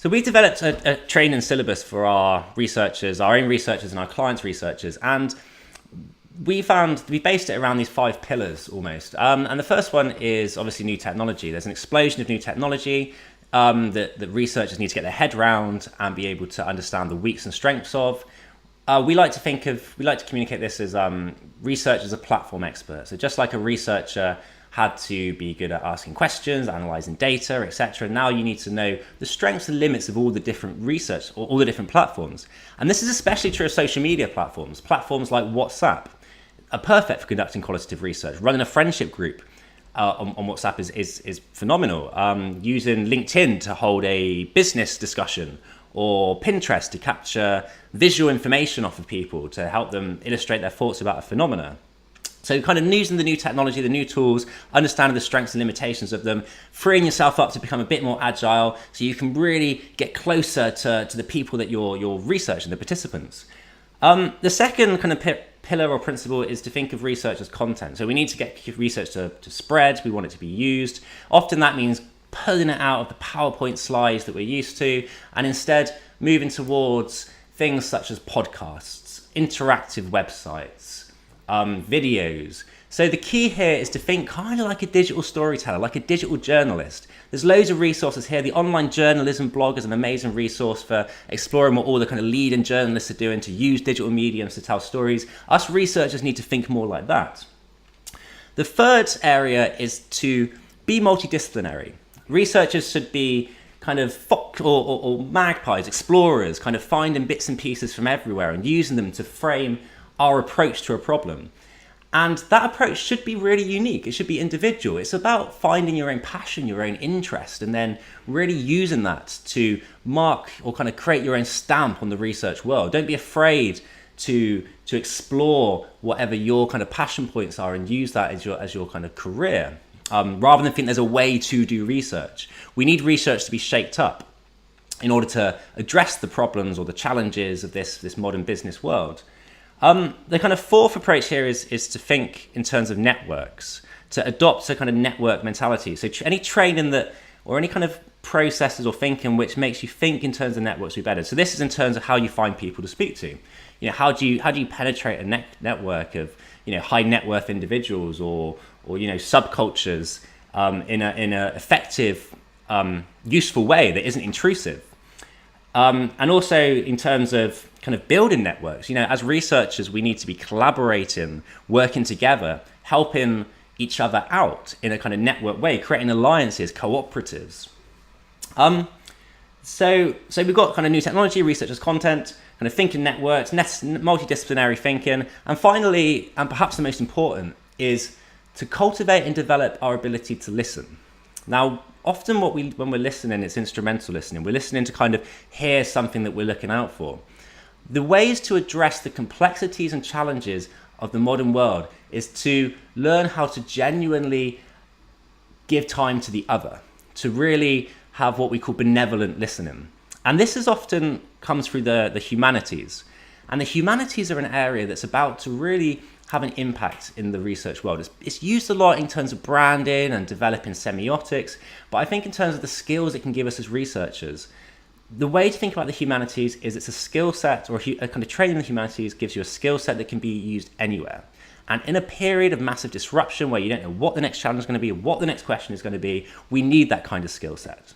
So we developed a training syllabus for our researchers, our own researchers and our clients' researchers. And we based it around these 5 pillars almost. And the first one is obviously new technology. There's an explosion of new technology that researchers need to get their head around and be able to understand the weaks and strengths of. We like to communicate this as research as a platform expert. So just like a researcher had to be good at asking questions, analyzing data, etc. Now you need to know the strengths and limits of all the different research or all the different platforms. And this is especially true of social media platforms. Platforms like WhatsApp are perfect for conducting qualitative research. Running a friendship group on WhatsApp is phenomenal. Using LinkedIn to hold a business discussion, or Pinterest to capture visual information off of people to help them illustrate their thoughts about a phenomena. So kind of using the new technology, the new tools, understanding the strengths and limitations of them, freeing yourself up to become a bit more agile so you can really get closer to the people that you're researching, the participants. The second kind of pillar or principle is to think of research as content. So we need to get research to spread. We want it to be used. Often that means pulling it out of the PowerPoint slides that we're used to and instead moving towards things such as podcasts, interactive websites, videos. So the key here is to think kind of like a digital storyteller, like a digital journalist. There's loads of resources here. The online journalism blog is an amazing resource for exploring what all the kind of leading journalists are doing to use digital mediums to tell stories. Us researchers need to think more like that. The third area is to be multidisciplinary. Researchers should be kind of or magpies, explorers, kind of finding bits and pieces from everywhere and using them to frame our approach to a problem. And that approach should be really unique. It should be individual. It's about finding your own passion, your own interest, and then really using that to mark or kind of create your own stamp on the research world. Don't be afraid to explore whatever your kind of passion points are and use that as your kind of career. Rather than think there's a way to do research. We need research to be shaped up in order to address the problems or the challenges of this modern business world. The kind of fourth approach here is to think in terms of networks, to adopt a kind of network mentality. So any training or any kind of processes or thinking which makes you think in terms of networks will be better. So this is in terms of how you find people to speak to. How do you penetrate a network of high net worth individuals or subcultures in a effective, useful way that isn't intrusive. And also in terms of kind of building networks, as researchers, we need to be collaborating, working together, helping each other out in a kind of network way, creating alliances, cooperatives. So we've got kind of new technology, research as content, kind of thinking networks, multidisciplinary thinking. And finally, and perhaps the most important, is to cultivate and develop our ability to listen. Now, often when we're listening, it's instrumental listening. We're listening to kind of hear something that we're looking out for. The ways to address the complexities and challenges of the modern world is to learn how to genuinely give time to the other, to really have what we call benevolent listening. And this is often comes through the humanities. And the humanities are an area that's about to really have an impact in the research world. It's used a lot in terms of branding and developing semiotics, but I think in terms of the skills it can give us as researchers, the way to think about the humanities is it's a skill set, or a kind of training in the humanities gives you a skill set that can be used anywhere. And in a period of massive disruption where you don't know what the next challenge is going to be, what the next question is going to be, we need that kind of skill set.